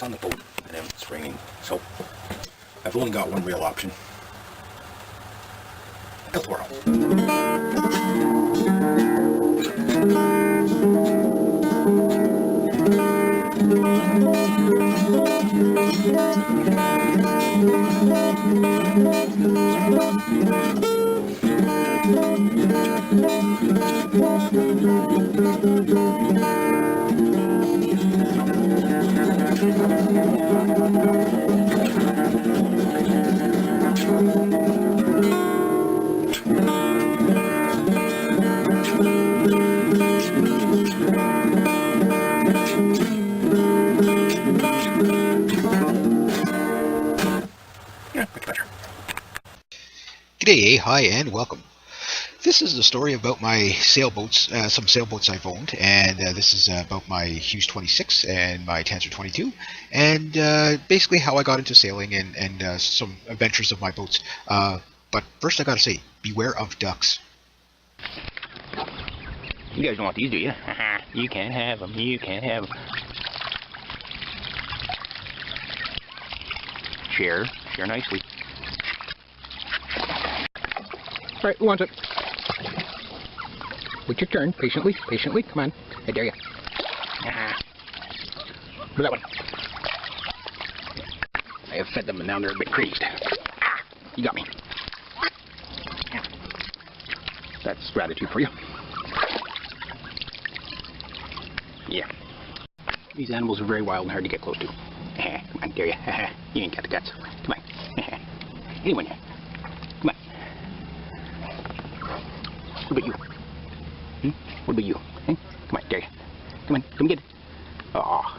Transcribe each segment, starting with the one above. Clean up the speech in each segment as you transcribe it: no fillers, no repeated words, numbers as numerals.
on the boat and then it's raining. So I've only got one real option. El Toro. G'day, hi, and welcome. This is the story about my sailboats, some sailboats I've owned, and this is about my Hughes 26 and my Tanzer 22, and basically how I got into sailing and some adventures of my boats. But first I gotta say, beware of ducks. You guys don't want these, do you? You can't have them, you can't have them. Share nicely. Right, who wants it? Wait your turn, patiently, come on. I dare you. For that one. I have fed them and now they're a bit crazed. You got me. That's gratitude for you. Yeah. These animals are very wild and hard to get close to. Come on, dare you. You ain't got the guts. Come on. Anyone here? Come on. What about you? What about you? Come on, dare you. Come on, come get it. Aw.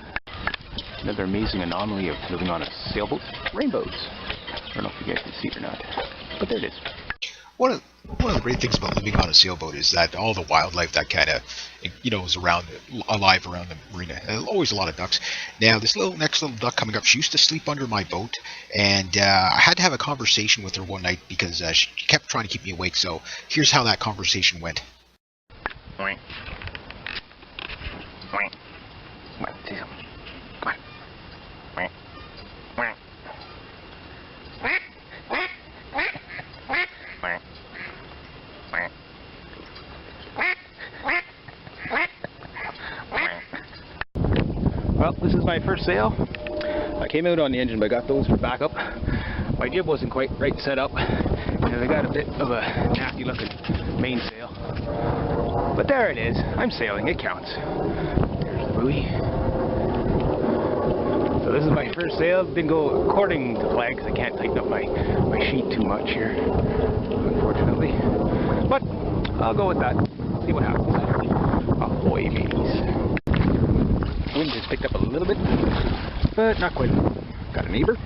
Another amazing anomaly of living on a sailboat. Rainbows. I don't know if you guys can see it or not, but there it is. One of the great things about living on a sailboat is that all the wildlife that kind of, is alive around the marina. Always a lot of ducks. Now, this next little duck coming up, she used to sleep under my boat, and I had to have a conversation with her one night because she kept trying to keep me awake. So here's how that conversation went. Come on, say something. Come on. Well, this is my first sail. I came out on the engine, but I got those for backup. My jib wasn't quite right set up, and I got a bit of a nasty looking mainsail. But there it is. I'm sailing. It counts. There's the buoy. So this is my first sail. Didn't go according to plan because I can't tighten up my sheet too much here, unfortunately. But I'll go with that. See what happens. Ahoy, mateys. Wind has picked up a little bit, but not quite. Got a neighbor.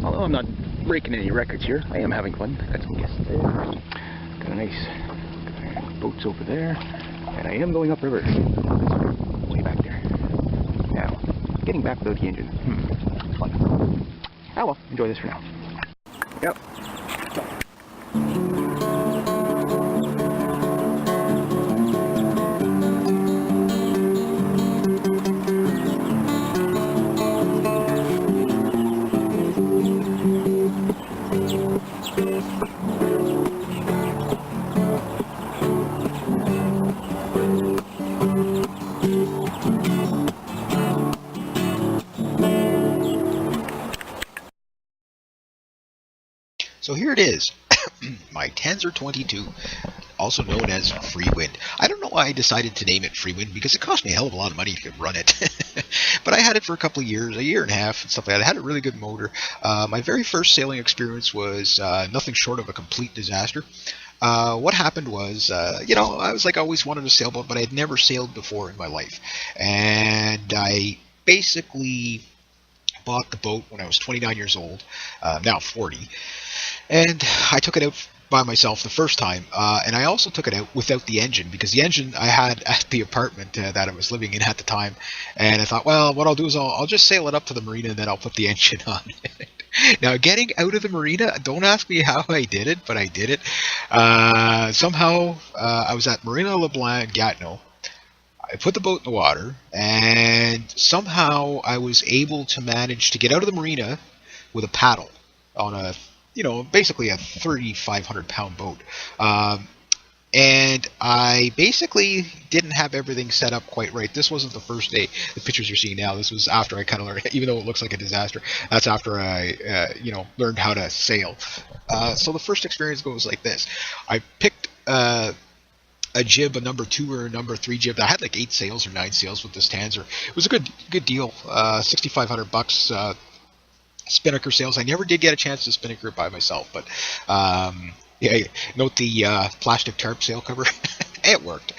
Although I'm not breaking any records here, I am having fun. Got some guests there. Got a nice boats over there, and I am going upriver. Way back there. Now, getting back without the engine. Fun. Ah well, enjoy this for now. Yep. So here it is, my Tanzer 22, also known as Freewind. I don't know why I decided to name it Freewind, because it cost me a hell of a lot of money to run it. But I had it for a couple of years, a year and a half, and stuff like that. I had a really good motor. My very first sailing experience was nothing short of a complete disaster. What happened was, I was like, I always wanted a sailboat, but I had never sailed before in my life. And I basically bought the boat when I was 29 years old, now 40. And I took it out by myself the first time, and I also took it out without the engine, because the engine I had at the apartment that I was living in at the time, and I thought, well, what I'll do is I'll just sail it up to the marina and then I'll put the engine on it. Now, getting out of the marina, don't ask me how I did it, but I did it. Somehow, I was at Marina LeBlanc, Gatineau. I put the boat in the water, and somehow I was able to manage to get out of the marina with a paddle on a, basically a 3,500 pound boat. And I basically didn't have everything set up quite right. This wasn't the first day. The pictures you're seeing now, this was after I kind of learned, even though it looks like a disaster, that's after I, learned how to sail. So the first experience goes like this. I picked a jib, a number 2 or a number 3 jib. I had like 8 sails or 9 sails with this Tanzer. It was a good deal. $6,500 spinnaker sails. I never did get a chance to spinnaker it by myself, but yeah, note the plastic tarp sail cover. It worked.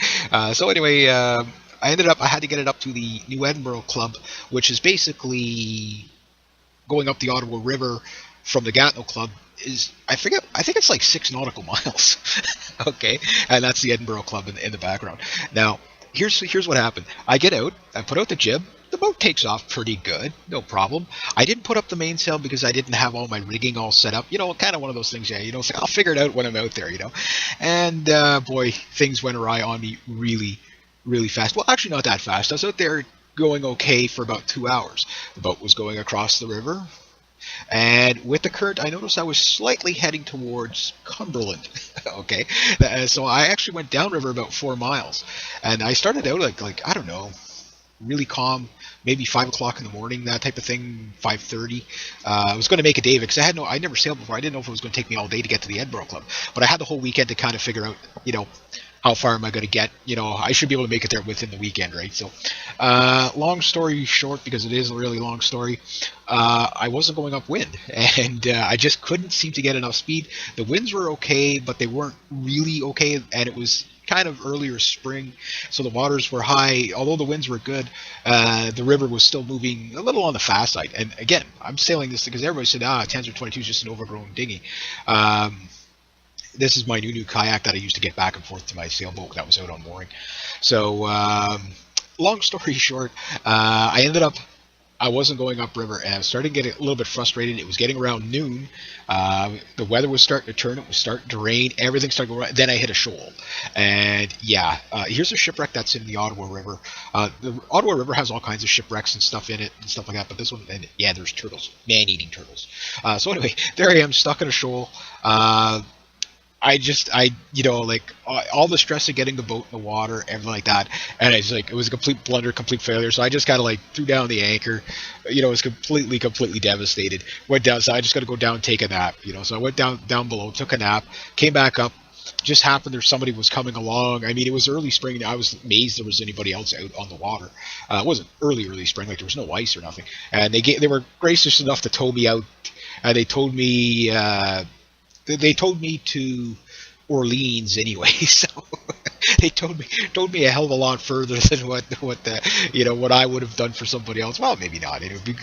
So anyway, I had to get it up to the New Edinburgh Club, which is basically going up the Ottawa River from the Gatineau Club. I think it's like 6 nautical miles. Okay, and that's the Edinburgh Club in the background. Now, here's what happened. I get out, I put out the jib. The boat takes off pretty good, no problem. I didn't put up the mainsail because I didn't have all my rigging all set up. Kind of one of those things, I'll figure it out when I'm out there, And boy, things went awry on me really, really fast. Well, actually not that fast. I was out there going okay for about 2 hours. The boat was going across the river. And with the current, I noticed I was slightly heading towards Cumberland. Okay, so I actually went downriver about 4 miles, and I started out like I don't know, really calm, maybe 5 o'clock in the morning, that type of thing, 5:30. I was going to make a day of it because I'd never sailed before. I didn't know if it was going to take me all day to get to the Edinburgh Club, but I had the whole weekend to kind of figure out, how far am I going to get? I should be able to make it there within the weekend, right? So, long story short, because it is a really long story, I wasn't going upwind, and I just couldn't seem to get enough speed. The winds were okay, but they weren't really okay, and it was kind of earlier spring, so the waters were high. Although the winds were good, the river was still moving a little on the fast side. And again, I'm sailing this because everybody said, Tanzer 22 is just an overgrown dinghy. This is my new kayak that I used to get back and forth to my sailboat that was out on mooring. So, long story short, I wasn't going upriver, and I was starting to get a little bit frustrated. It was getting around noon. The weather was starting to turn. It was starting to rain. Everything started going right. Then I hit a shoal. And yeah, here's a shipwreck that's in the Ottawa River. The Ottawa River has all kinds of shipwrecks and stuff in it and stuff like that. But this one, and yeah, there's turtles, man-eating turtles. So anyway, there I am, stuck in a shoal. All the stress of getting the boat in the water, everything like that, and it was a complete blunder, complete failure. So I just kind of threw down the anchor. It was completely devastated. Went down, so I just got to go down and take a nap. So I went down below, took a nap, came back up. Just happened there somebody was coming along. I mean, it was early spring, and I was amazed there was anybody else out on the water. It wasn't early spring, there was no ice or nothing. And they were gracious enough to tow me out, and they told me. They told me to Orleans anyway, so they told me a hell of a lot further than what I would have done for somebody else. Well, maybe not. It would be,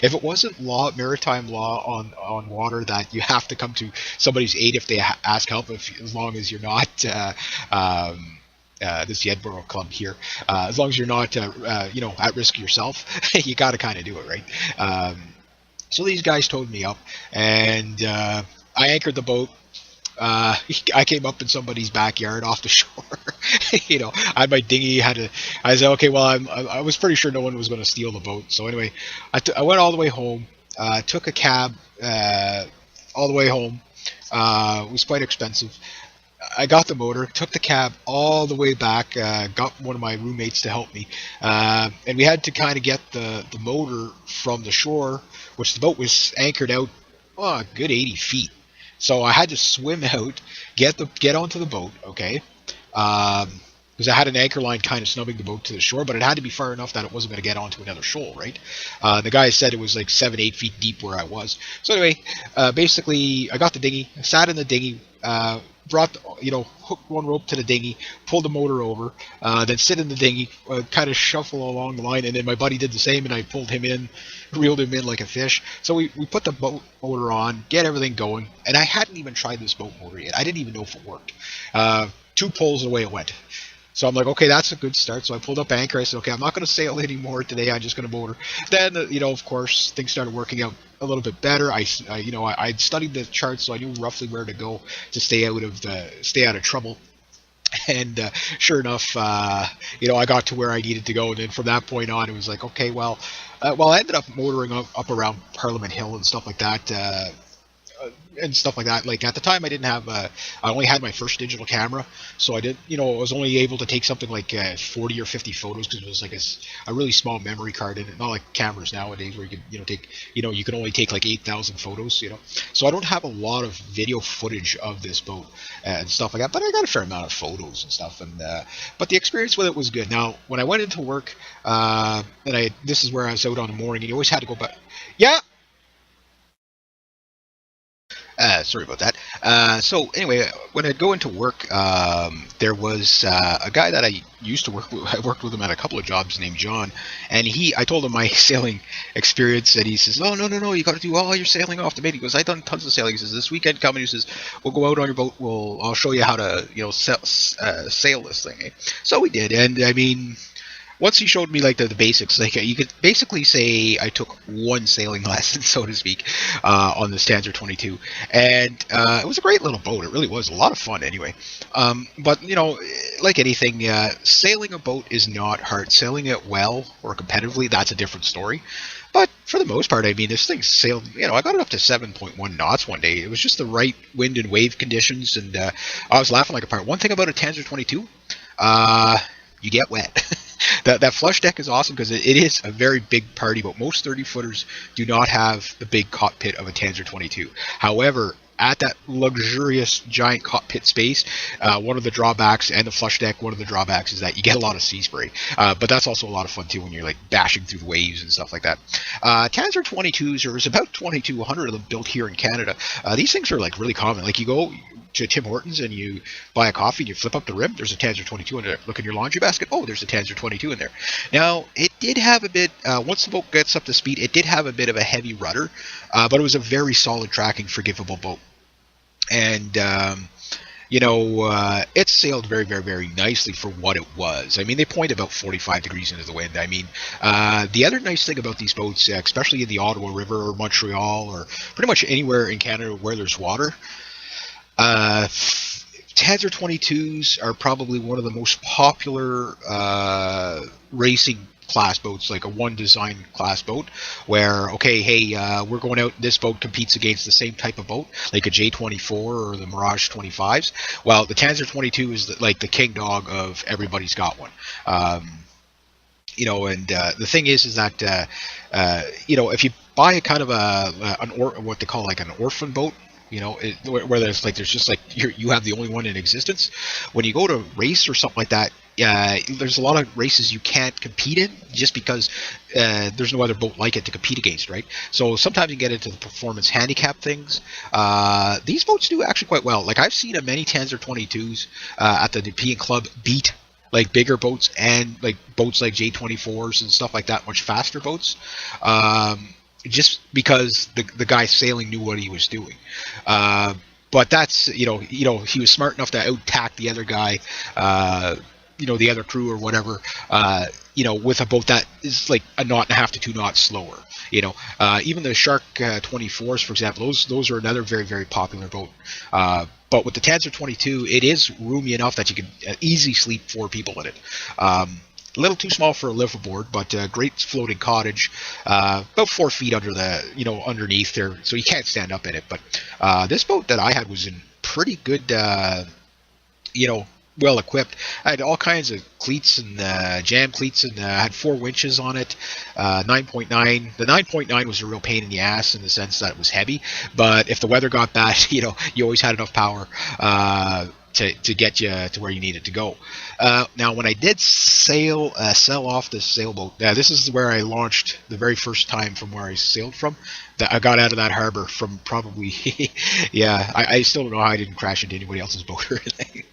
if it wasn't maritime law on water that you have to come to somebody's aid if they ask help, as long as you're not this Edinburgh Club here, as long as you're not at risk yourself, you got to kind of do it, right? So these guys towed me up, and I anchored the boat. I came up in somebody's backyard off the shore. I had my dinghy. I said, okay, well, I was pretty sure no one was going to steal the boat. So anyway, I went all the way home. Took a cab all the way home. It was quite expensive. I got the motor, took the cab all the way back, got one of my roommates to help me, and we had to kind of get the motor from the shore, which the boat was anchored out a good 80 feet. So I had to swim out, get onto the boat, okay, because I had an anchor line kind of snubbing the boat to the shore, but it had to be far enough that it wasn't going to get onto another shoal, right? The guy said it was like 7-8 feet deep where I was. So anyway, basically, I got the dinghy, I sat in the dinghy, brought, hooked one rope to the dinghy, pulled the motor over, then sit in the dinghy, kind of shuffle along the line, and then my buddy did the same, and I pulled him in, reeled him in like a fish. So we put the boat motor on, get everything going, and I hadn't even tried this boat motor yet. I didn't even know if it worked. 2 pulls away it went. So I'm like, okay, that's a good start. So I pulled up anchor. I said, okay, I'm not going to sail anymore today. I'm just going to motor. Then, of course, things started working out a little bit better. I studied the charts, so I knew roughly where to go to stay out of trouble. And sure enough, I got to where I needed to go. And then from that point on, it was like, okay, well, I ended up motoring up around Parliament Hill and stuff like that. Like at the time, I didn't have. I only had my first digital camera, so I was only able to take something like 40 or 50 photos because it was like a really small memory card in it. Not like cameras nowadays where you can take. You can only take like 8,000 photos. So I don't have a lot of video footage of this boat and stuff like that. But I got a fair amount of photos and stuff. But the experience with it was good. Now when I went into work, this is where I was out on the morning. And you always had to go back. Yeah. Sorry about that. So anyway, when I'd go into work, there was a guy that I used to work with. I worked with him at a couple of jobs named John, and I told him my sailing experience, and he says, no, you got to do all your sailing off the Main. He goes, I've done tons of sailing. He says, this weekend coming, he says, we'll go out on your boat. I'll show you how to, sail this thing. Eh? So we did, and I mean, once he showed me like the basics, like you could basically say I took one sailing lesson, so to speak, on this Tanzer 22, and it was a great little boat. It really was a lot of fun, anyway. But like anything, sailing a boat is not hard. Sailing it well or competitively, that's a different story. But for the most part, I mean, this thing sailed. I got it up to 7.1 knots one day. It was just the right wind and wave conditions, and I was laughing like a pirate. One thing about a Tanzer 22, you get wet. That flush deck is awesome because it is a very big party boat. Most 30-footers do not have the big cockpit of a Tanzer 22. However, at that luxurious giant cockpit space, one of the drawbacks, and the flush deck, one of the drawbacks is that you get a lot of sea spray. But that's also a lot of fun too when you're like bashing through the waves and stuff like that. Tanzer 22s, there's about 2,200 of them built here in Canada. These things are like really common. Like you go to Tim Hortons and you buy a coffee and you flip up the rim, there's a Tanzer 22 in there. Look in your laundry basket, oh, there's a Tanzer 22 in there. Now, it did have a bit, once the boat gets up to speed, it did have a bit of a heavy rudder, but it was a very solid tracking, forgivable boat. And, it sailed very, very, very nicely for what it was. I mean, they point about 45 degrees into the wind. I mean, the other nice thing about these boats, especially in the Ottawa River or Montreal or pretty much anywhere in Canada where there's water, Tanzer 22s are probably one of the most popular racing class boats, like a one design class boat, where we're going out, this boat competes against the same type of boat, like a J24 or the Mirage 25s. Well, the Tanzer 22 is like the king dog of everybody's got one. The thing is that if you buy a kind of what they call like an orphan boat, where there's just like you have the only one in existence. When you go to race or something like that, there's a lot of races you can't compete in just because there's no other boat like it to compete against, right? So sometimes you get into the performance handicap things. These boats do actually quite well. Like I've seen many Tanzer 22s at the European Club beat like bigger boats and like boats like J24s and stuff like that, much faster boats. Just because the guy sailing knew what he was doing. But that's, he was smart enough to out-tack the other guy, the other crew or whatever, with a boat that is like a knot and a half to 2 knots slower. Even the Shark 24s, for example, those are another very, very popular boat. But with the Tanzer 22, it is roomy enough that you can easily sleep 4 people in it. A little too small for a liveaboard, but great floating cottage, about 4 feet under underneath there, so you can't stand up in it. But this boat that I had was in pretty good, well equipped. I had all kinds of cleats and jam cleats, and I had 4 winches on it. 9.9. The 9.9 was a real pain in the ass in the sense that it was heavy, but if the weather got bad, you always had enough power to get you to where you needed to go. Now, when I did sell off this sailboat, this is where I launched the very first time from where I sailed from. That I got out of that harbor from probably, yeah, I still don't know how I didn't crash into anybody else's boat or anything.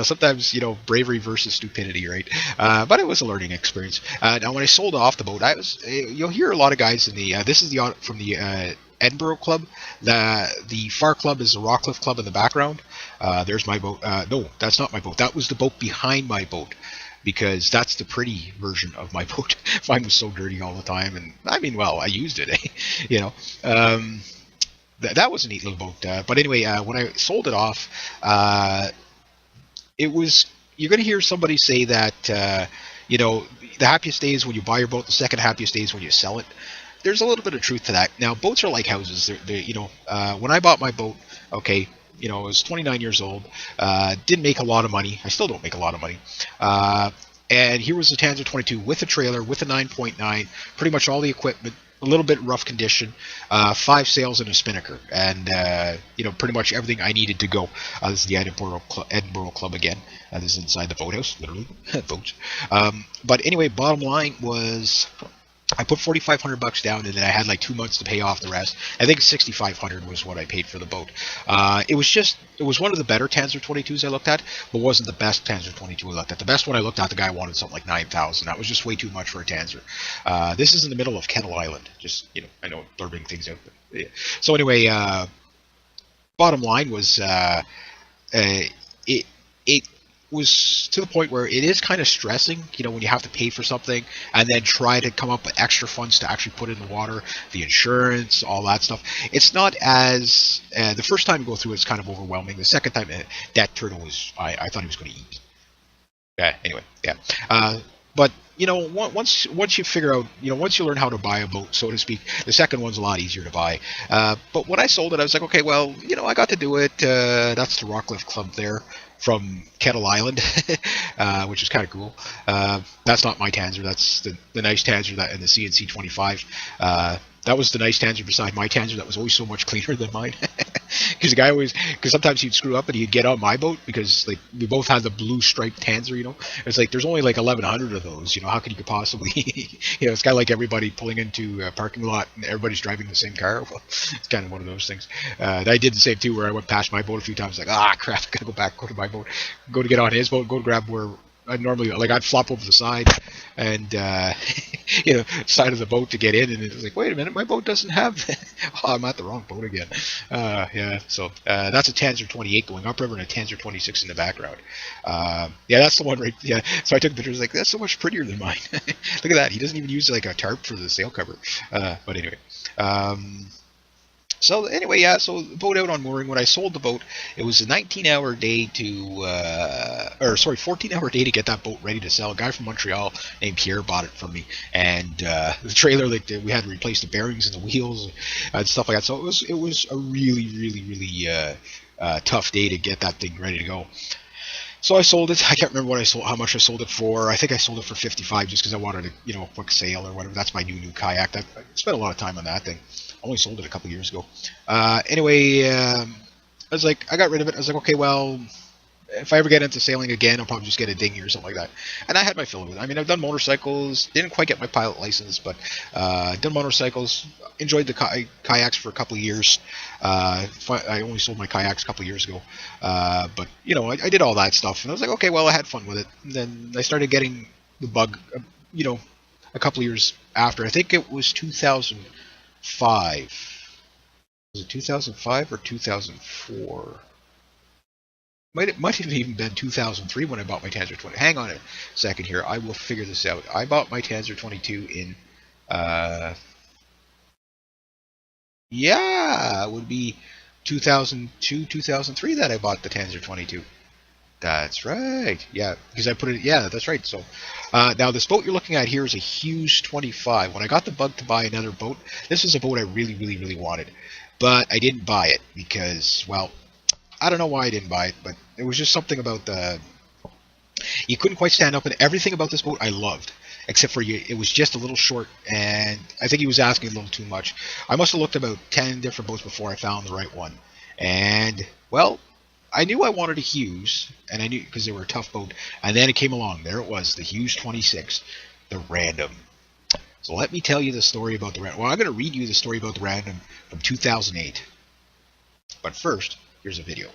Sometimes, bravery versus stupidity, right? But it was a learning experience. Now, when I sold off the boat, you'll hear a lot of guys in the, this is from the Edinburgh Club. The Far Club is the Rockcliffe Club in the background. There's my boat. No, that's not my boat. That was the boat behind my boat, because that's the pretty version of my boat. Mine was so dirty all the time, and I mean, well, I used it, that was a neat little boat. But anyway, when I sold it off, you're going to hear somebody say that, the happiest day is when you buy your boat, the second happiest day is when you sell it. There's a little bit of truth to that. Now, boats are like houses. When I bought my boat, okay, I was 29 years old, didn't make a lot of money. I still don't make a lot of money. And here was the Tanzer 22 with a trailer, with a 9.9, pretty much all the equipment, a little bit rough condition, 5 sails and a spinnaker, and pretty much everything I needed to go. This is the Edinburgh Club again. This is inside the boathouse, literally, boats. But anyway, bottom line was, I put $4,500 down, and then I had like 2 months to pay off the rest. I think $6,500 was what I paid for the boat. It was one of the better Tanzer 22s I looked at, but wasn't the best Tanzer 22 I looked at. The best one I looked at, the guy wanted something like $9,000. That was just way too much for a Tanzer. This is in the middle of Kettle Island. Just, I know they're big things out, but yeah. So anyway, bottom line was, it was to the point where it is kind of stressing, when you have to pay for something and then try to come up with extra funds to actually put in the water, the insurance, all that stuff. It's not as, the first time you go through it's kind of overwhelming. The second time, that turtle was, I thought he was going to eat. Yeah, anyway, yeah. But, once you figure out, once you learn how to buy a boat, so to speak, the second one's a lot easier to buy. But when I sold it, I was like, okay, well, I got to do it. That's the Rockcliffe Club there from Kettle Island, which is kind of cool. That's not my Tanzer. That's the nice Tanzer that in the CNC 25. That was the nice Tanzer beside my Tanzer that was always so much cleaner than mine. Because sometimes he'd screw up and he'd get on my boat because like we both had the blue striped Tanzer, It's like there's only like 1,100 of those, How could you possibly, it's kind of like everybody pulling into a parking lot and everybody's driving the same car. Well, it's kind of one of those things. I did the same too, where I went past my boat a few times, like crap, I gotta go to my boat, go to get on his boat, go to grab where I'd normally, I'd flop over the side and, side of the boat to get in, and it was like, wait a minute, my boat doesn't have, I'm at the wrong boat again. Yeah, so that's a Tanzer 28 going upriver and a Tanzer 26 in the background. Yeah, that's the one right, yeah, so I took pictures, like, that's so much prettier than mine. Look at that, he doesn't even use like a tarp for the sail cover. But anyway, so anyway, yeah, so the boat out on mooring. When I sold the boat, it was a 14-hour day to get that boat ready to sell. A guy from Montreal named Pierre bought it from me, and the trailer, like we had to replace the bearings and the wheels and stuff like that. So it was a really tough day to get that thing ready to go. So I sold it. I can't remember how much I sold it for. I think I sold it for $55 just because I wanted a quick sale or whatever. That's my new kayak. I spent a lot of time on that thing. I only sold it a couple years ago. Anyway, I was like, I got rid of it. I was like, okay, well, if I ever get into sailing again, I'll probably just get a dinghy or something like that. And I had my fill of it. I mean, I've done motorcycles. Didn't quite get my pilot license, but done motorcycles. Enjoyed the kayaks for a couple of years. I only sold my kayaks a couple of years ago. But, I did all that stuff. And I was like, okay, well, I had fun with it. And then I started getting the bug, a couple of years after. I think it was 2005. Was it 2005 or 2004? Might have even been 2003 when I bought my Tanzer 20. Hang on a second here. I will figure this out. I bought my Tanzer 22 in, it would be 2002, 2003 that I bought the Tanzer 22. That's right. Yeah, because I put it, yeah, that's right. So now this boat you're looking at here is a Hughes 25. When I got the bug to buy another boat, this was a boat I really wanted. But I didn't buy it because, well, I don't know why I didn't buy it, but it was just something about you couldn't quite stand up, and everything about this boat I loved, except for it was just a little short, and I think he was asking a little too much. I must have looked about 10 different boats before I found the right one. And, well, I knew I wanted a Hughes, and I knew because they were a tough boat. And then it came along. There it was, the Hughes 26, the Random. So let me tell you the story about the Random. Well, I'm going to read you the story about the Random from 2008. But first, here's a video.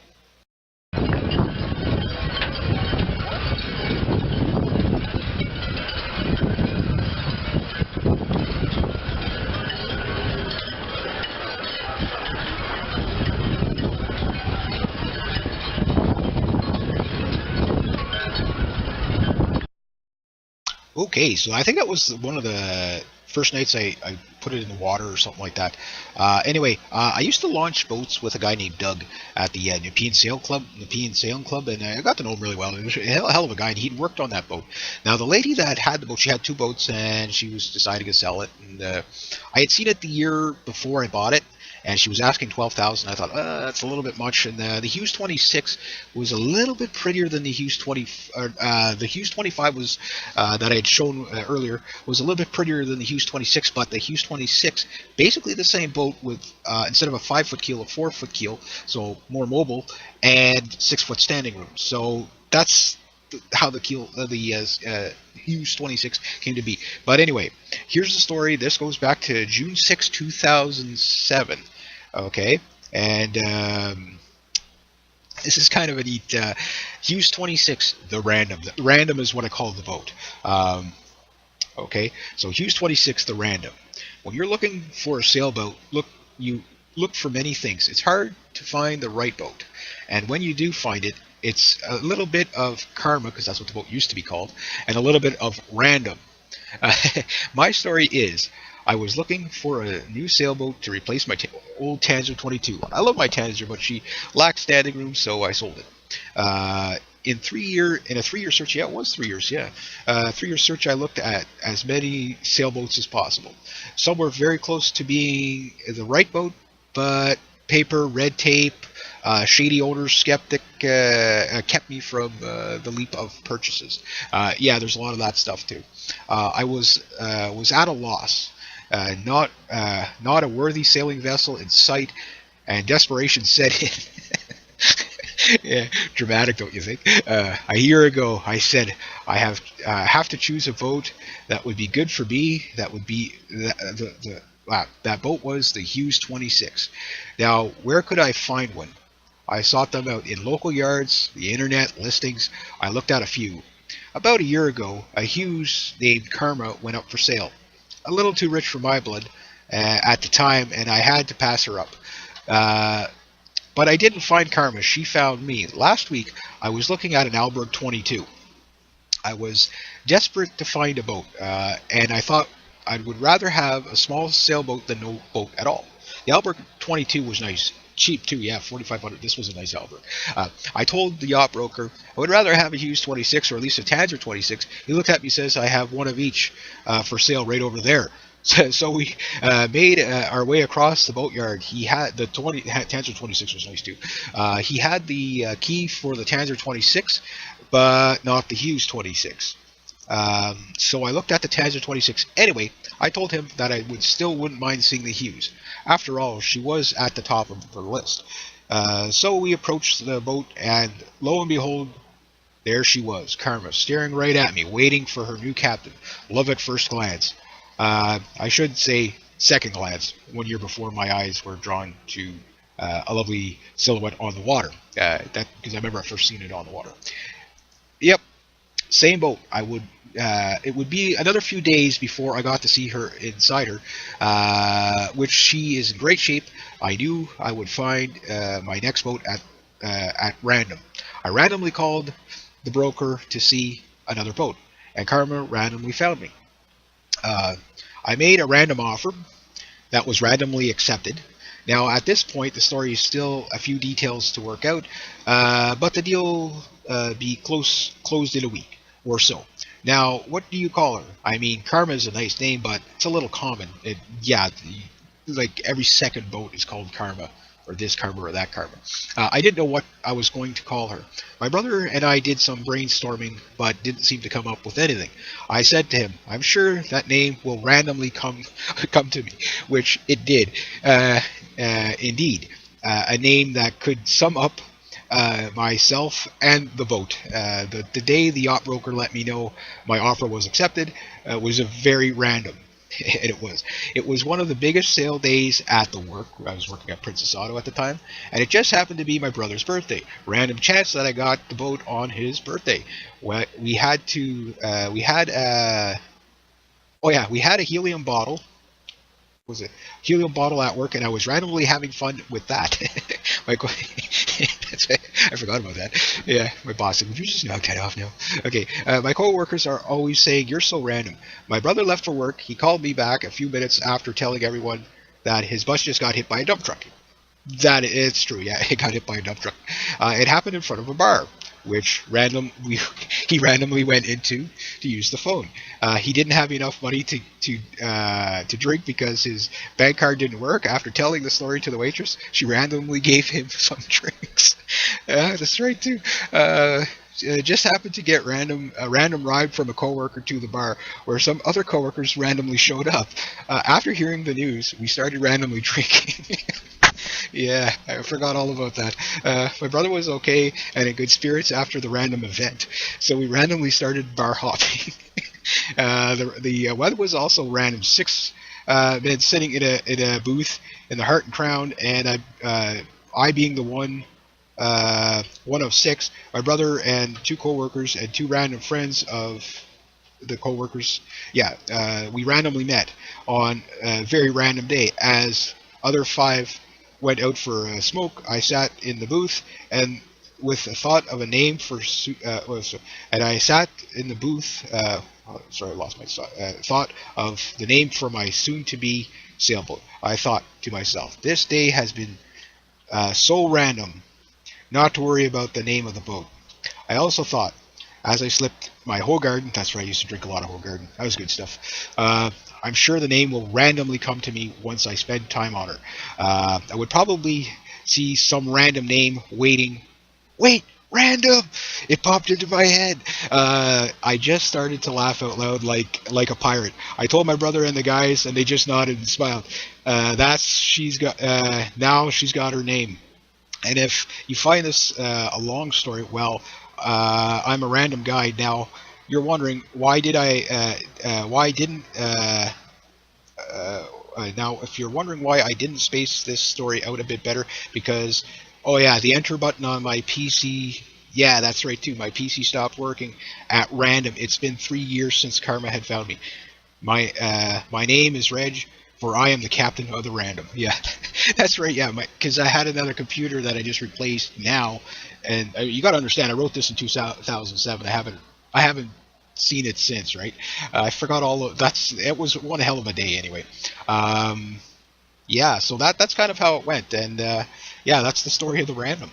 Okay, so I think that was one of the first nights I put it in the water or something like that. Anyway, I used to launch boats with a guy named Doug at the Nepean Sailing Club, and I got to know him really well. He was a hell of a guy, and he'd worked on that boat. Now, the lady that had the boat, she had two boats, and she was deciding to sell it. And I had seen it the year before I bought it, and she was asking $12,000. I thought, that's a little bit much. And the Hughes 26 was a little bit prettier than the Hughes 20. The Hughes 25 was that I had shown earlier was a little bit prettier than the Hughes 26, but the Hughes 26, basically the same boat with instead of a 5-foot keel, a 4-foot keel, so more mobile, and 6-foot standing room. So that's how the Hughes 26 came to be. But anyway, here's the story. This goes back to June 6, 2007. Okay, and this is kind of a neat Hughes 26, the Random. The Random is what I call the boat. Okay, so Hughes 26, the Random. When you're looking for a sailboat, you look for many things. It's hard to find the right boat, and when you do find it, it's a little bit of karma, because that's what the boat used to be called, and a little bit of random. My story is, I was looking for a new sailboat to replace my old Tanzer 22. I love my Tanzer, but she lacked standing room, so I sold it. In a 3-year search, yeah, it was 3 years, yeah. 3-year search, I looked at as many sailboats as possible. Some were very close to being the right boat, but paper, red tape, shady owners, skeptic kept me from the leap of purchases. Yeah, there's a lot of that stuff too. I was at a loss. Not a worthy sailing vessel in sight, and desperation set in. Yeah, dramatic, don't you think? A year ago, I said I have to choose a boat that would be good for me. That would be that boat was the Hughes 26. Now, where could I find one? I sought them out in local yards, the internet, listings. I looked at a few. About a year ago, a Hughes named Karma went up for sale. A little too rich for my blood at the time, and I had to pass her up. But I didn't find Karma. She found me. Last week, I was looking at an Alberg 22. I was desperate to find a boat, and I thought I would rather have a small sailboat than no boat at all. The Alberg 22 was nice. Cheap too, yeah, $4,500. This was a nice Alberg. I told the yacht broker I would rather have a Hughes 26 or at least a Tanzer 26. He looked at me and says, I have one of each for sale right over there. So we made our way across the boatyard. He had the Tanzer 26 was nice too. He had the key for the Tanzer 26, but not the Hughes 26. So I looked at the Tanzer 26. Anyway, I told him that I wouldn't mind seeing the Hughes. After all, she was at the top of the list. So we approached the boat, and lo and behold, there she was, Karma, staring right at me, waiting for her new captain. Love at first glance. I should say second glance. 1 year before, my eyes were drawn to a lovely silhouette on the water. Because I remember I first seen it on the water. Yep, same boat. It would be another few days before I got to see her inside her, which she is in great shape. I knew I would find my next boat at random. I randomly called the broker to see another boat, and Karma randomly found me. I made a random offer that was randomly accepted. Now, at this point, the story is still a few details to work out, but the deal be closed in a week or so. Now, what do you call her? I mean, Karma is a nice name, but it's a little common. Like every second boat is called Karma, or this Karma or that Karma. I didn't know what I was going to call her. My brother and I did some brainstorming, but didn't seem to come up with anything. I said to him, I'm sure that name will randomly come to me, which it did. Indeed. A name that could sum up myself and the boat. The day the yacht broker let me know my offer was accepted was a very random. And it was one of the biggest sale days at the work. I was working at Princess Auto at the time, and it just happened to be my brother's birthday. Random chance that I got the boat on his birthday. We had a helium bottle. Was it helium bottle at work, and I was randomly having fun with that. I forgot about that. Yeah, my boss said, "Would you just knock that off now?" Okay, my co-workers are always saying, "You're so random." My brother left for work. He called me back a few minutes after telling everyone that his bus just got hit by a dump truck. That it's true, yeah, it got hit by a dump truck. It happened in front of a bar, which he randomly went into to use the phone. He didn't have enough money to drink because his bank card didn't work. After telling the story to the waitress, she randomly gave him some drinks. That's right too. Just happened to get a random ride from a coworker to the bar, where some other coworkers randomly showed up. After hearing the news, we started randomly drinking. Yeah, I forgot all about that. My brother was okay and in good spirits after the random event, so we randomly started bar hopping. The weather was also random. 6 minutes sitting in a booth in the Heart and Crown, and I being the one of 6, my brother and 2 co-workers and 2 random friends of the co-workers. Yeah, we randomly met on a very random day. As other 5 went out for a smoke, I sat in the booth and with the thought of a name for and I sat in the booth. Sorry, I lost my thought of the name for my soon-to-be sailboat. I thought to myself, this day has been so random, not to worry about the name of the boat. I also thought, as I slipped my Hogarden, that's right, I used to drink a lot of Hogarden. That was good stuff. I'm sure the name will randomly come to me once I spend time on her. I would probably see some random name waiting. Wait, random! It popped into my head. I just started to laugh out loud like a pirate. I told my brother and the guys, and they just nodded and smiled. Now she's got her name. And if you find this a long story, well, I'm a random guy. Now you're wondering why if you're wondering why I didn't space this story out a bit better, because the enter button on my PC, yeah, that's right too, my PC stopped working at random. It's been 3 years since Karma had found me. My name is Reg, for I am the captain of the random. Yeah, that's right. Yeah, because I had another computer that I just replaced now, and you got to understand, I wrote this in 2007. I haven't seen it since, right? I forgot all of it was one hell of a day anyway. Yeah, so that's kind of how it went, and yeah, that's the story of the random.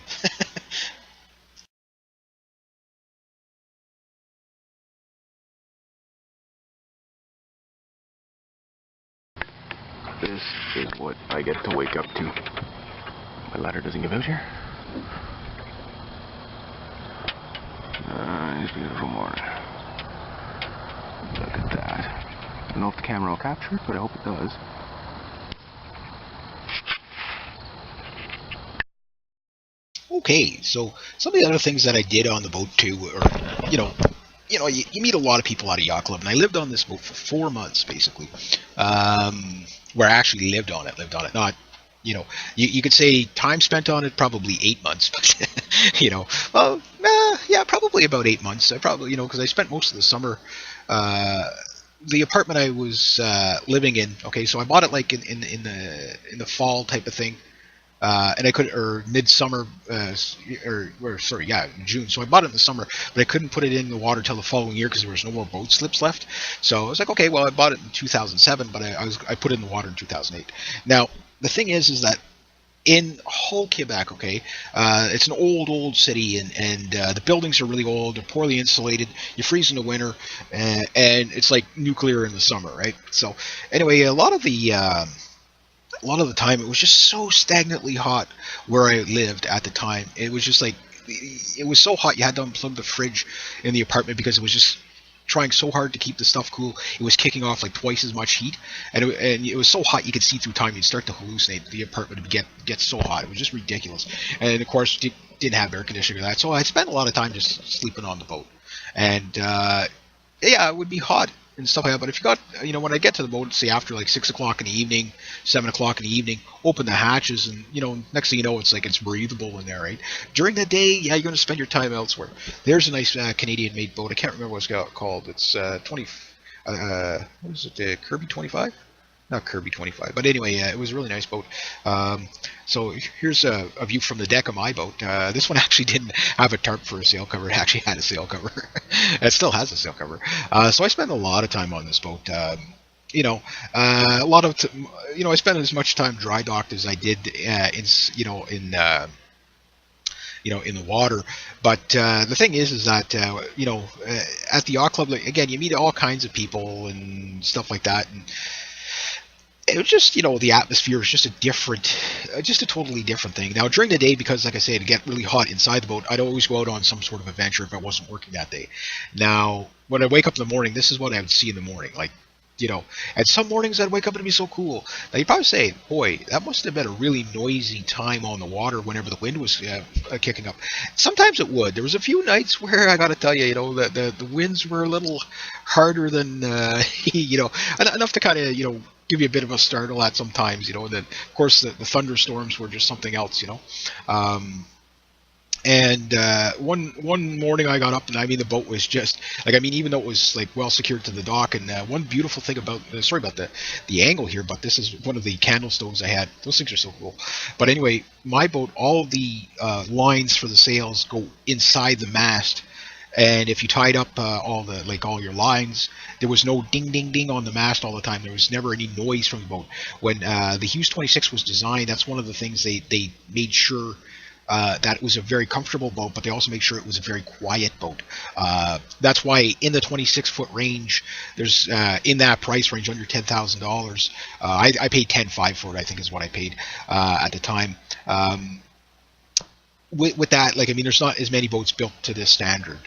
This is what I get to wake up to. My ladder doesn't give out here. It's a beautiful morning. Look at that. I don't know if the camera will capture it, but I hope it does. Okay, so some of the other things that I did on the boat too, or you meet a lot of people out of yacht club, and I lived on this boat for 4 months basically, where I actually lived on it. Not, you could say time spent on it probably 8 months, but yeah, probably about 8 months. I probably, because I spent most of the summer. The apartment I was living in. Okay, so I bought it like in the fall type of thing. And I could, or midsummer, June. So I bought it in the summer, but I couldn't put it in the water till the following year because there was no more boat slips left. So I was like, okay, well, I bought it in 2007, but I put it in the water in 2008. Now the thing is that in Hull, Quebec, okay, it's an old city, and the buildings are really old. They're poorly insulated. You freeze in the winter, and it's like nuclear in the summer, right? So anyway, a lot of the time, it was just so stagnantly hot where I lived at the time. It was just like, it was so hot you had to unplug the fridge in the apartment because it was just trying so hard to keep the stuff cool, it was kicking off like twice as much heat, and it was so hot you could see through time. You'd start to hallucinate. The apartment would get so hot. It was just ridiculous. And of course, didn't have air conditioning or that, so I spent a lot of time just sleeping on the boat. And yeah, it would be hot and stuff like that. But if you got, when I get to the boat, say after like 6 o'clock in the evening, 7 o'clock in the evening, open the hatches, and next thing you know, it's like it's breathable in there, right? During the day, yeah, you're going to spend your time elsewhere. There's a nice Canadian-made boat. I can't remember what it's called. It's what is it? The Kirby 25? Not Kirby 25, but anyway, it was a really nice boat. So here's a view from the deck of my boat. This one actually didn't have a tarp for a sail cover. It actually had a sail cover. It still has a sail cover. So I spent a lot of time on this boat. I spent as much time dry docked as I did in the water. But the thing is that at the yacht club, like, again, you meet all kinds of people and stuff like that, and it was just, the atmosphere was just a totally different thing. Now, during the day, because like I say, it'd get really hot inside the boat, I'd always go out on some sort of adventure if I wasn't working that day. Now, when I wake up in the morning, this is what I would see in the morning. Like, and some mornings I'd wake up and it'd be so cool. Now, you'd probably say, boy, that must have been a really noisy time on the water whenever the wind was kicking up. Sometimes it would. There was a few nights where I got to tell you, the winds were a little harder than, enough to kind of, give you a bit of a startle at sometimes, and then of course the thunderstorms were just something else, and one morning I got up, and the boat was just like, even though it was like well secured to the dock, and one beautiful thing about, sorry about the angle here, but this is one of the candle stoves I had. Those things are so cool. But anyway, my boat, all the lines for the sails go inside the mast. And if you tied up all your lines, there was no ding ding ding on the mast all the time. There was never any noise from the boat. When the Hughes 26 was designed, that's one of the things they made sure that it was a very comfortable boat, but they also made sure it was a very quiet boat. That's why in the 26-foot range, there's in that price range under $10,000. I paid $10,500 for it, I think is what I paid at the time. With that, there's not as many boats built to this standard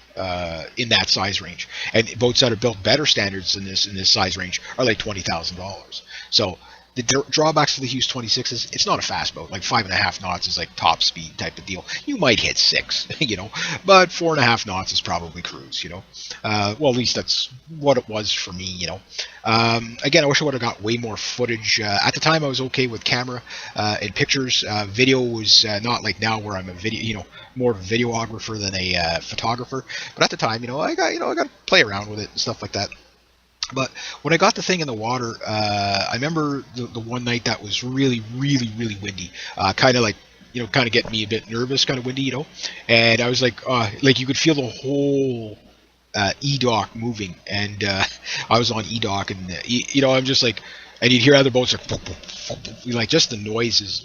in that size range, and boats that are built better standards in this size range are like $20,000. So the drawbacks for the Hughes 26 is it's not a fast boat. Like 5.5 knots is like top speed type of deal. You might hit 6, but 4.5 knots is probably cruise, well, at least that's what it was for me, Again, I wish I would have got way more footage. At the time, I was okay with camera and pictures. Video was not like now where I'm a video, more of a videographer than a photographer. But at the time, I got to play around with it and stuff like that. But when I got the thing in the water, I remember the one night that was really, really, really windy, kind of getting me a bit nervous, kind of windy, and I was like you could feel the whole E-dock moving, and I was on E-dock, and I'm just like, and you'd hear other boats like just the noises,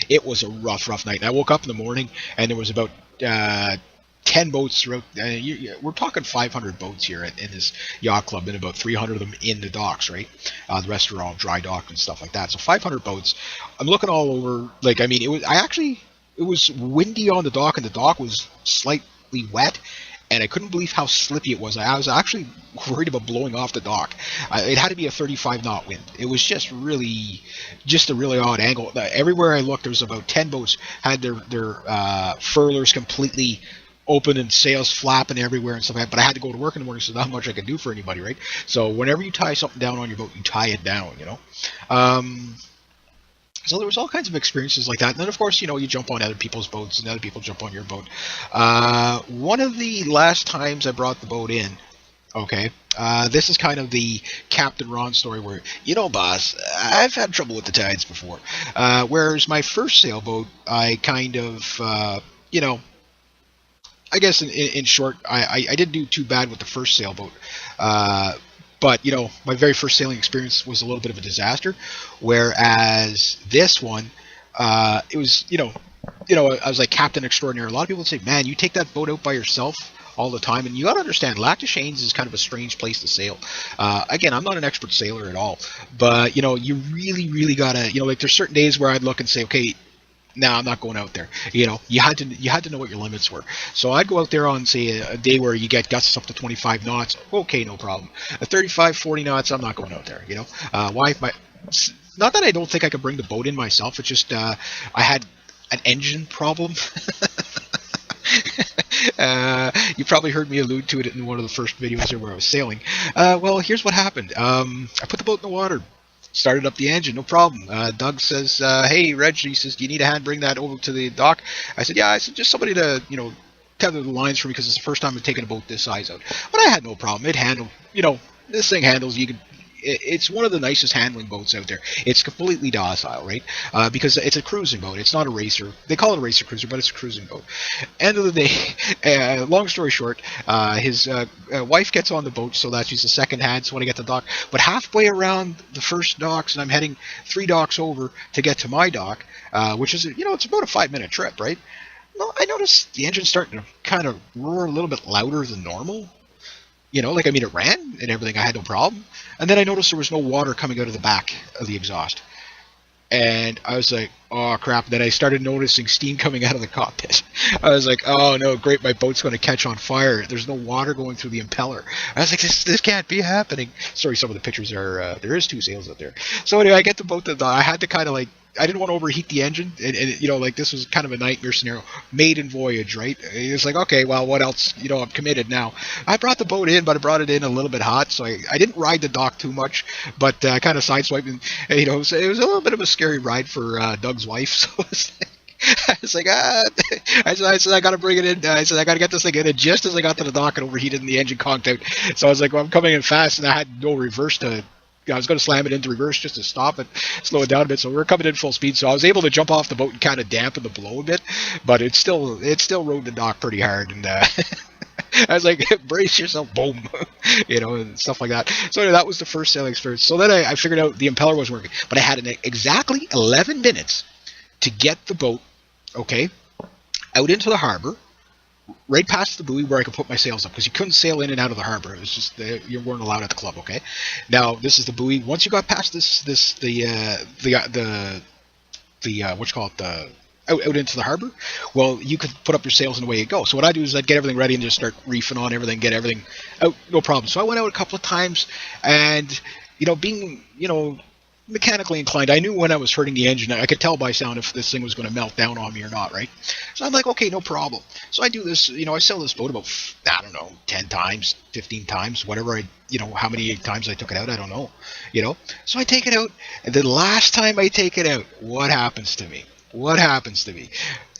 it was a rough night. And I woke up in the morning, and there was about 10 boats throughout. We're talking 500 boats here in this yacht club, and about 300 of them in the docks, right? The rest are all dry docked and stuff like that. So 500 boats. I'm looking all over. It was windy on the dock, and the dock was slightly wet, and I couldn't believe how slippy it was. I was actually worried about blowing off the dock. It had to be a 35 knot wind. It was just a really odd angle. Everywhere I looked, there was about 10 boats had their furlers completely open and sails flapping everywhere and stuff like that. But I had to go to work in the morning, so not much I could do for anybody, right? So whenever you tie something down on your boat, you tie it down, So there was all kinds of experiences like that. And then, of course, you jump on other people's boats, and other people jump on your boat. One of the last times I brought the boat in, okay, this is kind of the Captain Ron story where, boss, I've had trouble with the tides before. Whereas my first sailboat, I kind of, I guess in short, I didn't do too bad with the first sailboat. But, my very first sailing experience was a little bit of a disaster, whereas this one, it was, I was like captain extraordinary. A lot of people would say, man, you take that boat out by yourself all the time, and you got to understand, Lac des Chaines is kind of a strange place to sail. Again, I'm not an expert sailor at all, but, you really, really got to, there's certain days where I'd look and say, okay, No, I'm not going out there. You know, you had to know what your limits were. So I'd go out there on, say, a day where you get gusts up to 25 knots. Okay, no problem. At 35, 40 knots, I'm not going out there. You know, why? Not that I don't think I could bring the boat in myself. It's just I had an engine problem. You probably heard me allude to it in one of the first videos there where I was sailing. Well, here's what happened. I put the boat in the water. Started up the engine, no problem. Doug says, hey, Reg, he says, do you need a hand bring that over to the dock? I said, yeah. I said, just somebody to, you know, tether the lines for me because it's the first time I've taken a boat this size out. But I had no problem. It handled, you know, this thing handles, you can, it's one of the nicest handling boats out there. It's completely docile, right? Because it's a cruising boat. It's not a racer. They call it a racer cruiser, but it's a cruising boat. End of the day, long story short, his wife gets on the boat so that she's a second hand, so when I get to the dock. But halfway around the first docks, and I'm heading 3 docks over to get to my dock, which is, you know, it's about a 5-minute trip, right? Well, I noticed the engine starting to kind of roar a little bit louder than normal. You know, like, I mean, it ran and everything. I had no problem. And then I noticed there was no water coming out of the back of the exhaust. And I was like, oh, crap. Then I started noticing steam coming out of the cockpit. I was like, oh, no, great. My boat's going to catch on fire. There's no water going through the impeller. I was like, this can't be happening. Sorry, some of the pictures are, there is 2 sails out there. So anyway, I get the boat to the, I had to kind of like, I didn't want to overheat the engine, and you know, like, this was kind of a nightmare scenario. Maiden voyage, right? It's like, okay, well, what else? You know, I'm committed now. I brought the boat in, but I brought it in a little bit hot, so I didn't ride the dock too much, but I kind of sideswiped, and you know, so it was a little bit of a scary ride for Doug's wife. So I was like, I said, I got to bring it in. I said, I got to get this thing in, and just as I got to the dock, it overheated, and the engine conked out. So I was like, well, I'm coming in fast, and I had no reverse to. I was going to slam it into reverse just to stop it, slow it down a bit. So we were coming in full speed. So I was able to jump off the boat and kind of dampen the blow a bit, but it still rode the dock pretty hard. And I was like, brace yourself, boom, you know, and stuff like that. So anyway, that was the first sailing experience. So then I figured out the impeller wasn't working, but I had exactly 11 minutes to get the boat, okay, out into the harbor, right past the buoy where I could put my sails up, because you couldn't sail in and out of the harbor. It was just you weren't allowed at the club. Okay, now this is the buoy. Once you got past the what you call it, the out into the harbor, well, you could put up your sails and away you go. So what I do is I'd get everything ready and just start reefing on everything, get everything out, no problem. So I went out a couple of times, and you know, being, you know, mechanically inclined, I knew when I was hurting the engine. I could tell by sound if this thing was going to melt down on me or not, right? So I'm like, okay, no problem. So I do this, you know, I sail this boat about, I don't know, 10 times, 15 times, whatever you know, how many times I took it out, I don't know, you know. So I take it out, and the last time I take it out, what happens to me? What happens to me?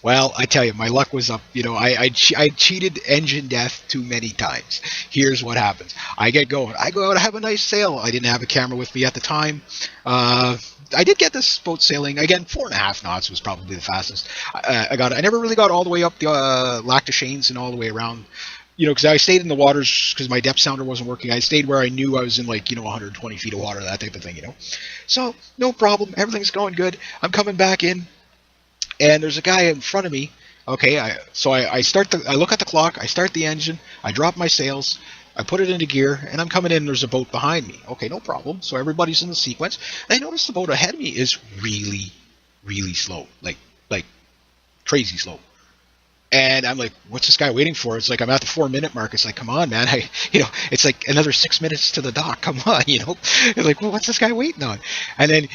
Well, I tell you, my luck was up. You know, I cheated engine death too many times. Here's what happens. I get going. I go out, I have a nice sail. I didn't have a camera with me at the time. I did get this boat sailing. Again, 4.5 knots was probably the fastest. I never really got all the way up the Lac des Chaines and all the way around. You know, because I stayed in the waters because my depth sounder wasn't working. I stayed where I knew I was in, like, you know, 120 feet of water, that type of thing, you know. So, no problem. Everything's going good. I'm coming back in. And there's a guy in front of me. Okay, I look at the clock, I start the engine, I drop my sails, I put it into gear, and I'm coming in, and there's a boat behind me. Okay, no problem. So everybody's in the sequence. And I notice the boat ahead of me is really, really slow. Like crazy slow. And I'm like, what's this guy waiting for? It's like, I'm at the 4-minute mark. It's like, come on, man. It's like another 6 minutes to the dock. Come on, you know. It's like, well, what's this guy waiting on? And then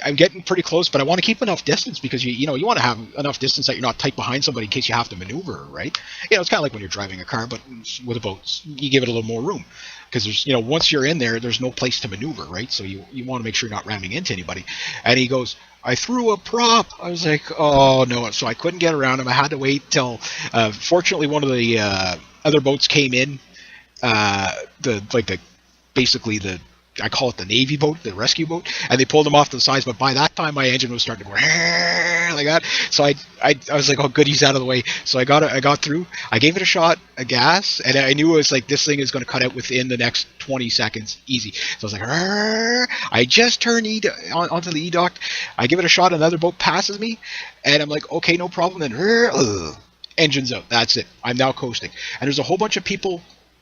I'm getting pretty close, but I want to keep enough distance because you want to have enough distance that you're not tight behind somebody in case you have to maneuver, right? You know, it's kind of like when you're driving a car, but with a boat, you give it a little more room because there's, you know, once you're in there, there's no place to maneuver, right? So you want to make sure you're not ramming into anybody. And he goes, I threw a prop. I was like, oh no. So I couldn't get around him. I had to wait till, fortunately, one of the other boats came in, basically I call it the Navy boat, the rescue boat, and they pulled him off to the sides. But by that time, my engine was starting to go like that. So I was like, oh, good, he's out of the way. So I got through. I gave it a shot, a gas, and I knew it was like, this thing is going to cut out within the next 20 seconds, easy. So I was like, I just turned onto the E-dock. I give it a shot, another boat passes me, and I'm like, okay, no problem. Then engine's out. That's it. I'm now coasting. And there's a whole bunch of people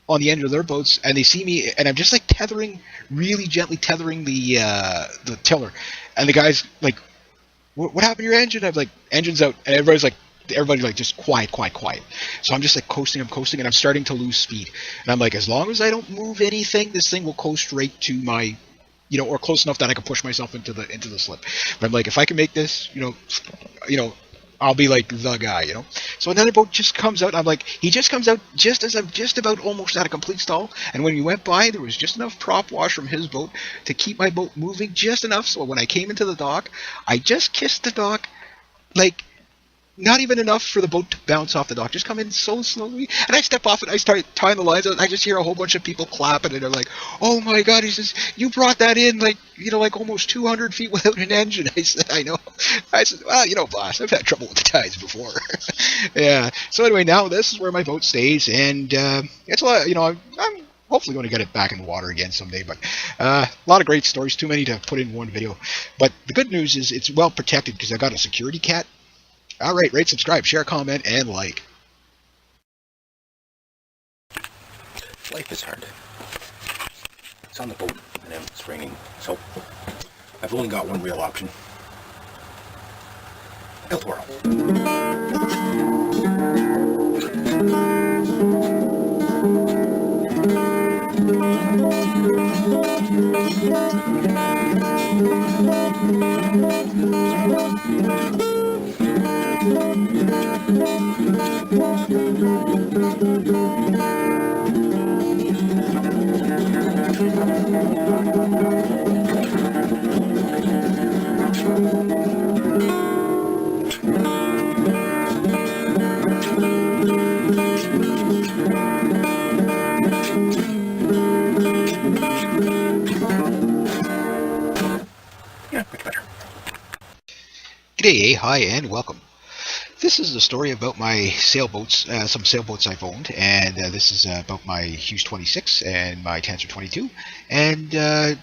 on the end of their boats, and they see me, and I'm just like really gently tethering the tiller, and the guy's like what happened to your engine? I'm like, engine's out, and everybody's like, just quiet. So I'm just like coasting, and I'm starting to lose speed. And I'm like, as long as I don't move anything, this thing will coast straight to my, or close enough that I can push myself into the slip. But I'm like, if I can make this, I'll be like the guy, So another boat just comes out. I'm like, he just comes out just as I'm just about almost at a complete stall. And when we went by, there was just enough prop wash from his boat to keep my boat moving just enough. So when I came into the dock, I just kissed the dock, like, not even enough for the boat to bounce off the dock. Just come in so slowly. And I step off and I start tying the lines out. And I just hear a whole bunch of people clapping. And they're like, oh my God. He says, you brought that in like almost 200 feet without an engine. I said, I know. I said, well, boss, I've had trouble with the tides before. Yeah. So anyway, now this is where my boat stays. And it's a lot, I'm hopefully going to get it back in the water again someday. But a lot of great stories. Too many to put in one video. But the good news is it's well protected because I got a security cat. All right, rate, subscribe, share, comment, and like. Life is hard. It's on the boat and it's raining, so I've only got one real option. El Toro. Yeah, much better. G'day, hi, and welcome. This is the story about my sailboats, some sailboats I've owned, and this is about my Hughes 26 and my Tanzer 22, and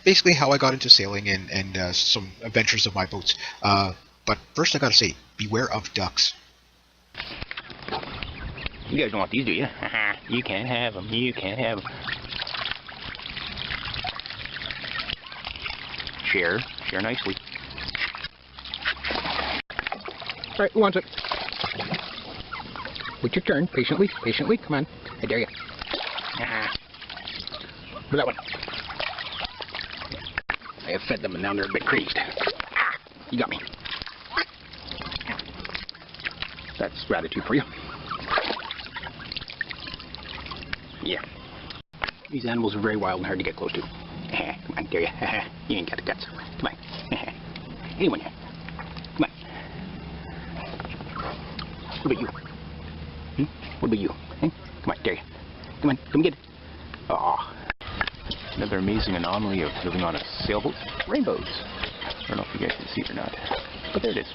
basically how I got into sailing and some adventures of my boats. But first I gotta say, beware of ducks. You guys don't want these, do you? You can't have them. You can't have them. Share nicely. All right, who wants it? Wait your turn. Patiently. Come on. I dare you. For that one. I have fed them and now they're a bit crazed. You got me. That's gratitude for you. Yeah. These animals are very wild and hard to get close to. Come on, dare you. You ain't got the guts. Come on. Anyone here? Come on. What about you? What about you? Come on, dare you. Come get it. Aw. Another amazing anomaly of living on a sailboat. Rainbows. I don't know if you guys can see it or not, but there it is.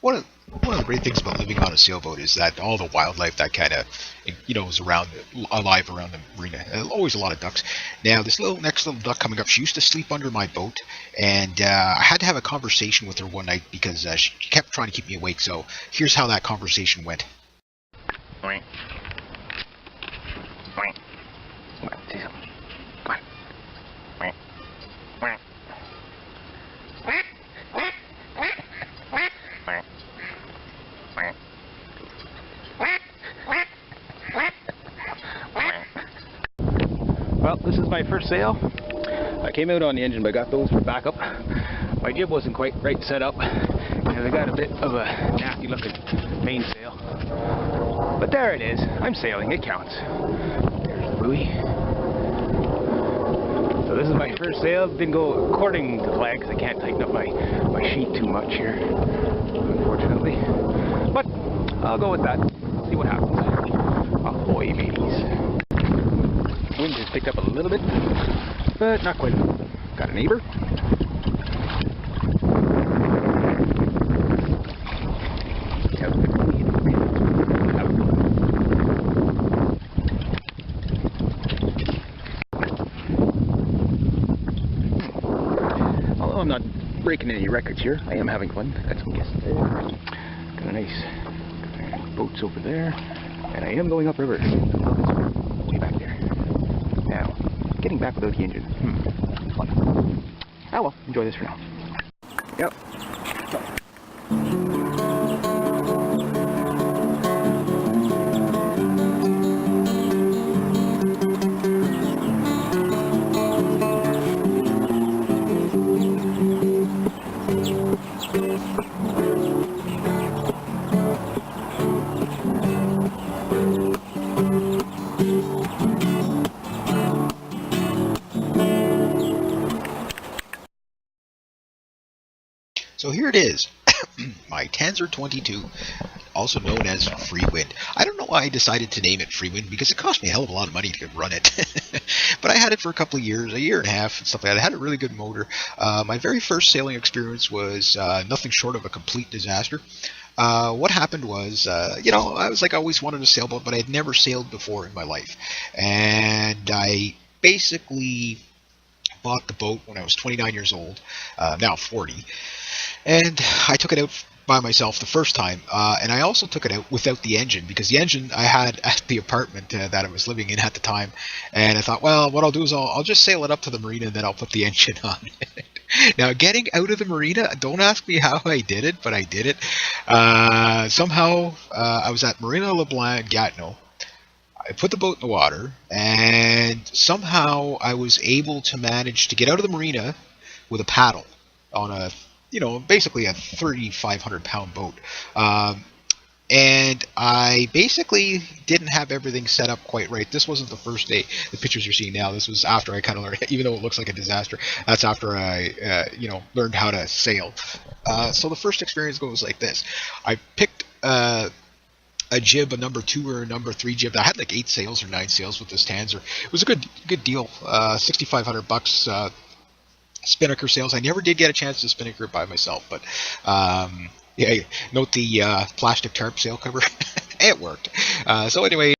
One of the great things about living on a sailboat is that all the wildlife that kind of, is alive around the marina. Always a lot of ducks. Now, this next little duck coming up, she used to sleep under my boat, and I had to have a conversation with her one night because she kept trying to keep me awake. So here's how that conversation went. Come on, say something. Come on. Well, this is my first sail. I came out on the engine, but I got those for backup. My jib wasn't quite right set up, and I got a bit of a nasty looking mainsail. But there it is. I'm sailing. It counts. There's the buoy. So this is my first sail. Didn't go according to plan because I can't tighten up my sheet too much here, unfortunately. But I'll go with that. See what happens. Ahoy, mateys. Wind has picked up a little bit, but not quite. Got a neighbor. Although I'm not breaking any records here, I am having fun. Got some guests there. Got a nice boats over there, and I am going upriver. Way back there. Now, getting back without the engine. Fun. Oh well, enjoy this for now. Yep. So, So here it is, my Tanzer 22, also known as Free Wind. I don't know why I decided to name it Free Wind, because it cost me a hell of a lot of money to run it. But I had it for a couple of years, a year and a half, and stuff like that. It had a really good motor. My very first sailing experience was nothing short of a complete disaster. What happened was, I was like, I always wanted a sailboat, but I had never sailed before in my life. And I basically bought the boat when I was 29 years old, now 40. And I took it out by myself the first time, and I also took it out without the engine, because the engine I had at the apartment that I was living in at the time, and I thought, well, what I'll do is I'll just sail it up to the marina, and then I'll put the engine on it. Now, getting out of the marina, don't ask me how I did it, but I did it. Somehow, I was at Marina LeBlanc in Gatineau. I put the boat in the water, and somehow I was able to manage to get out of the marina with a paddle on a, basically a 3,500 pound boat. And I basically didn't have everything set up quite right. This wasn't the first day. The pictures you're seeing now, this was after I kind of learned, even though it looks like a disaster, that's after I, learned how to sail. So the first experience goes like this. I picked a jib, a number 2 or a number 3 jib. I had like 8 sails or 9 sails with this Tanzer. It was a good deal. $6,500 spinnaker sails. I never did get a chance to spinnaker by myself, but note the plastic tarp sail cover. It worked. So anyway.